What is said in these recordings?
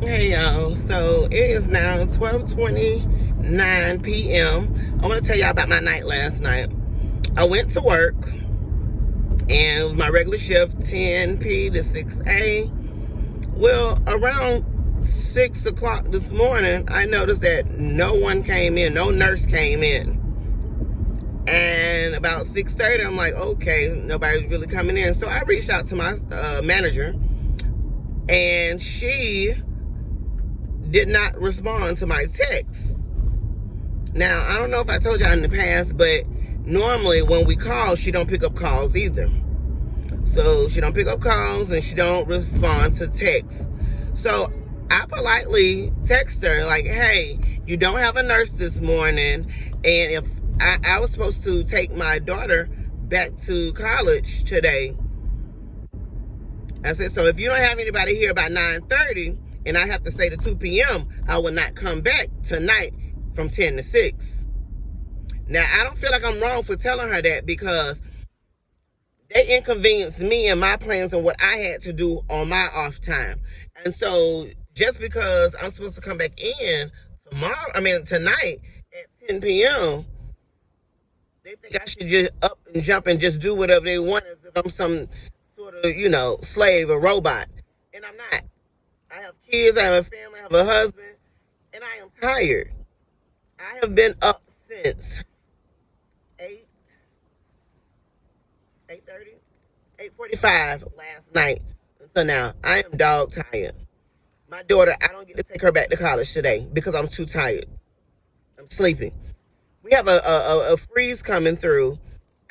Hey y'all, so it is now 12:29 p.m. I want to tell y'all about my night last night. I went to work and it was my regular shift, 10 p to 6 a. Well, around 6 o'clock this morning, I noticed that no one came in, no nurse came in. And about 6:30, I'm like, okay, nobody's really coming in. So I reached out to my manager, and she did not respond to my text. Now, I don't know if I told y'all in the past, but normally when we call, she don't pick up calls either. So she don't pick up calls and she don't respond to texts. So I politely text her like, hey, you don't have a nurse this morning. And if I was supposed to take my daughter back to college today. I said, so if you don't have anybody here by 9:30 and I have to stay to 2 p.m., I will not come back tonight from 10 to 6. Now, I don't feel like I'm wrong for telling her that because they inconvenienced me and my plans and what I had to do on my off time. And so just because I'm supposed to come back in tonight at 10 p.m., they think I should just up and jump and just do whatever they want as if I'm some sort of, slave or robot. And I'm not. I have kids, I have a family, I have a husband, and I am tired. I have been up since 8:45 last night until now. I am dog tired. My daughter, I don't get to take her back to college today because I'm too tired. I'm sleeping. We have a freeze coming through.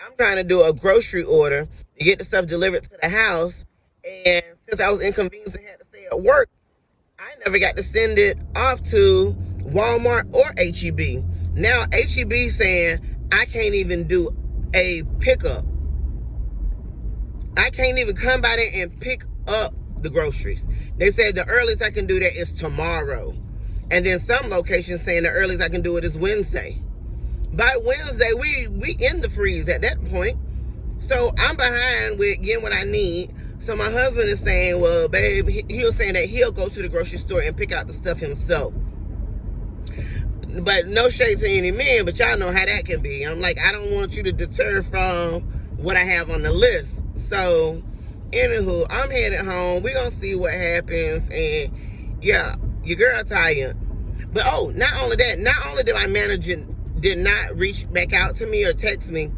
I'm trying to do a grocery order to get the stuff delivered to the house. And since I was inconvenienced and had to stay at work, I never got to send it off to Walmart or HEB. Now HEB saying I can't even do a pickup. I can't even come by there and pick up the groceries. They said the earliest I can do that is tomorrow. And then some locations saying the earliest I can do it is Wednesday. By Wednesday, we in the freeze at that point. So I'm behind with getting what I need. So my husband is saying, well, babe, he was saying that he'll go to the grocery store and pick out the stuff himself. But no shade to any men, but y'all know how that can be. I'm like, I don't want you to deter from what I have on the list. So, anywho, I'm headed home. We're going to see what happens. And, yeah, your girl tired. But, not only did my manager did not reach back out to me or text me.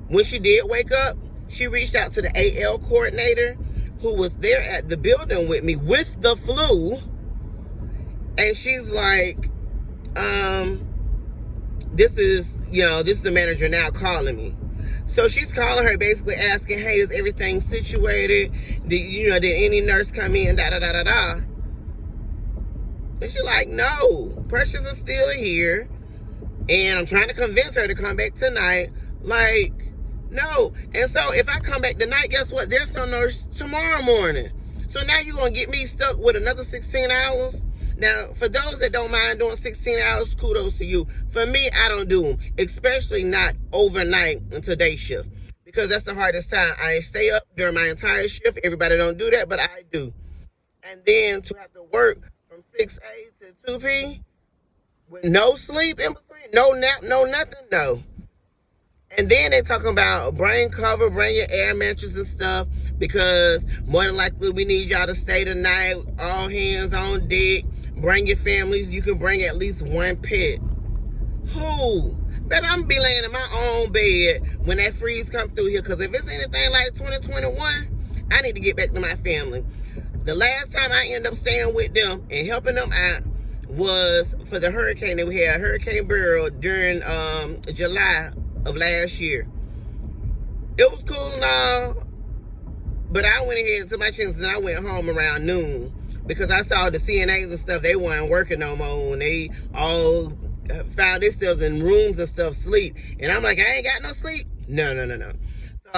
When she did wake up, she reached out to the AL coordinator who was there at the building with me with the flu. And she's like, this is the manager now calling me. So she's calling her basically asking, hey, is everything situated? Did any nurse come in? Da da da da da. And she's like, no, Precious is still here. And I'm trying to convince her to come back tonight. Like, no. And so if I come back tonight, guess what? There's no nurse tomorrow morning. So now you're going to get me stuck with another 16 hours? Now, for those that don't mind doing 16 hours, kudos to you. For me, I don't do them, especially not overnight until day shift, because that's the hardest time. I stay up during my entire shift. Everybody don't do that, but I do. And then to have to work from 6 a to 2 p with no sleep in between, no nap, no nothing, no. And then they talking about brain cover, bring your air mattress and stuff, because more than likely we need y'all to stay tonight, all hands on deck. Bring your families. You can bring at least one pet. Who? Baby, I'm going to be laying in my own bed when that freeze come through here, because if it's anything like 2021, I need to get back to my family. The last time I ended up staying with them and helping them out was for the hurricane that we had, Hurricane Beryl, during July of last year. It was cool and all, but I went ahead and took my chances and I went home around noon because I saw the CNAs and stuff, they weren't working no more, and they all found themselves in rooms and stuff sleep. And I'm like, I ain't got no sleep. No. So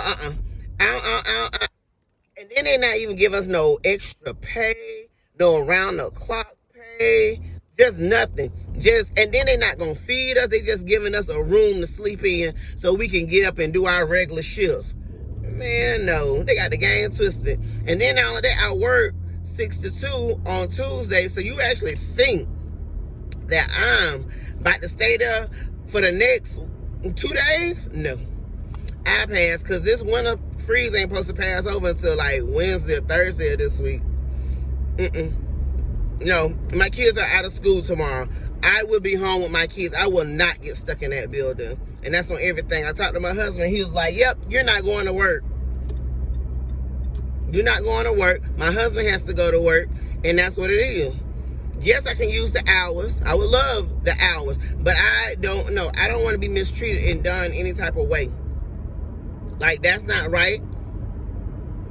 and then they not even give us no extra pay, no around the clock pay, just nothing. And then they not gonna feed us. They just giving us a room to sleep in so we can get up and do our regular shift. Man, no, they got the game twisted. And then all of that, I work 6 to 2 on Tuesday. So you actually think that I'm about to stay there for the next 2 days? No. I pass, because this winter freeze ain't supposed to pass over until like Wednesday or Thursday of this week. No, my kids are out of school tomorrow. I will be home with my kids. I will not get stuck in that building. And that's on everything. I talked to my husband. He was like, yep, you're not going to work. You're not going to work. My husband has to go to work. And that's what it is. Yes, I can use the hours. I would love the hours. But I don't know. I don't want to be mistreated and done any type of way. Like, that's not right.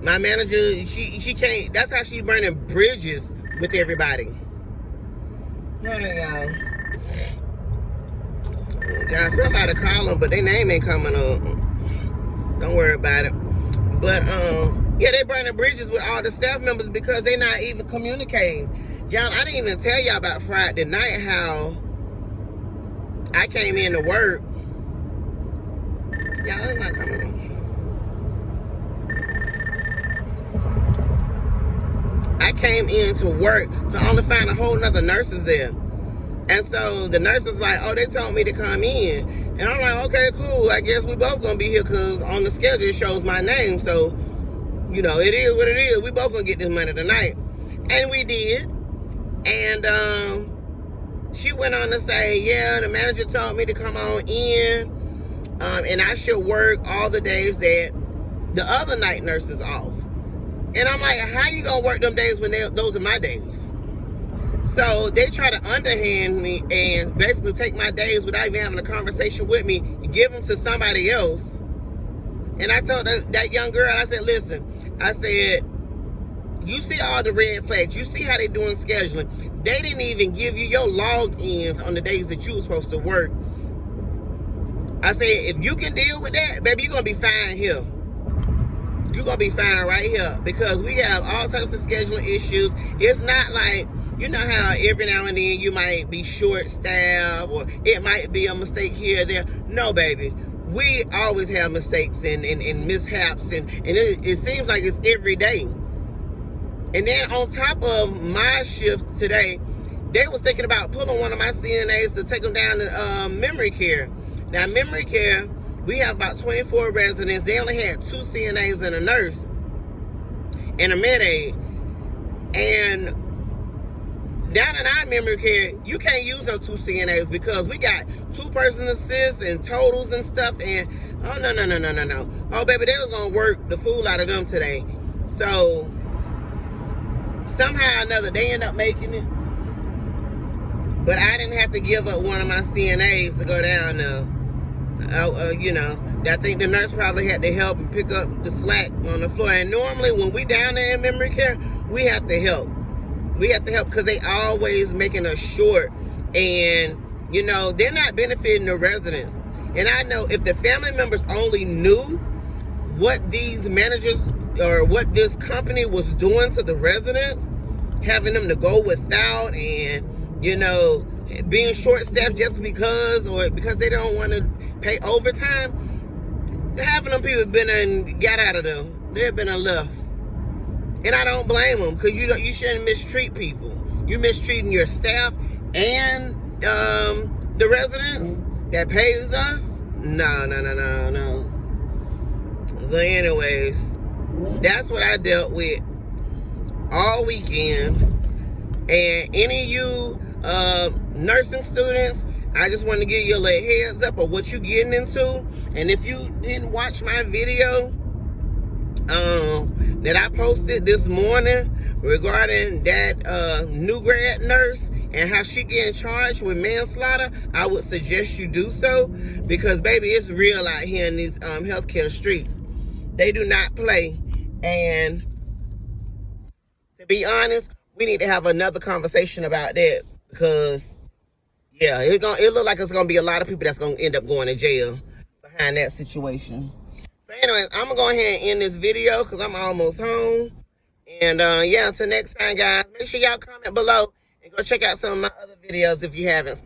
My manager, she can't. That's how she's burning bridges with everybody. No, y'all. Got somebody call them, but their name ain't coming up. Don't worry about it. But yeah, they burning bridges with all the staff members because they're not even communicating. Y'all, I didn't even tell y'all about Friday night how I came in to work. Y'all, it's not coming up. I came in to work to only find a whole nother nurses there. And so the nurse was like, oh, they told me to come in. And I'm like, okay, cool. I guess we both gonna be here because on the schedule it shows my name. So, you know, it is what it is. We both gonna get this money tonight. And we did. And she went on to say, yeah, the manager told me to come on in. And I should work all the days that the other night nurse is off. And I'm like, how you gonna work them days when those are my days? So they try to underhand me and basically take my days without even having a conversation with me and give them to somebody else. And I told that young girl, I said, listen, I said, you see all the red flags. You see how they doing scheduling. They didn't even give you your logins on the days that you were supposed to work. I said, if you can deal with that, baby, you're gonna be fine here. You're gonna be fine right here because we have all types of scheduling issues. It's not like, you know how every now and then you might be short staffed or it might be a mistake here or there. No, baby. We always have mistakes and mishaps and it seems like it's every day. And then on top of my shift today, they was thinking about pulling one of my CNAs to take them down to memory care. Now, memory care, we have about 24 residents. They only had 2 CNAs and a nurse and a med aide. And down in our memory care, you can't use no 2 CNAs because we got 2-person assists and totals and stuff. And oh, no. Oh, baby, they was going to work the fool out of them today. So somehow or another, they end up making it. But I didn't have to give up one of my CNAs to go down there. You know, I think the nurse probably had to help and pick up the slack on the floor. And normally when we down there in memory care, we have to help. We have to help because they always making us short. And, you know, they're not benefiting the residents. And I know if the family members only knew what these managers or what this company was doing to the residents, having them to go without and, you know, being short-staffed just because or because they don't want to pay overtime, having them people been and got out of there. They've been and left. And I don't blame them because you shouldn't mistreat people. You're mistreating your staff and the residents that pays us. No. So anyways, that's what I dealt with all weekend. And any of you nursing students, I just want to give you a little heads up of what you're getting into. And if you didn't watch my video that I posted this morning regarding that new grad nurse and how she getting charged with manslaughter, I would suggest you do so because, baby, it's real out here in these healthcare streets. They do not play. And to be honest, we need to have another conversation about that because, yeah, it look like it's gonna be a lot of people that's gonna end up going to jail behind that situation. So anyways, I'm gonna go ahead and end this video because I'm almost home. And yeah, until next time, guys, make sure y'all comment below and go check out some of my other videos if you haven't.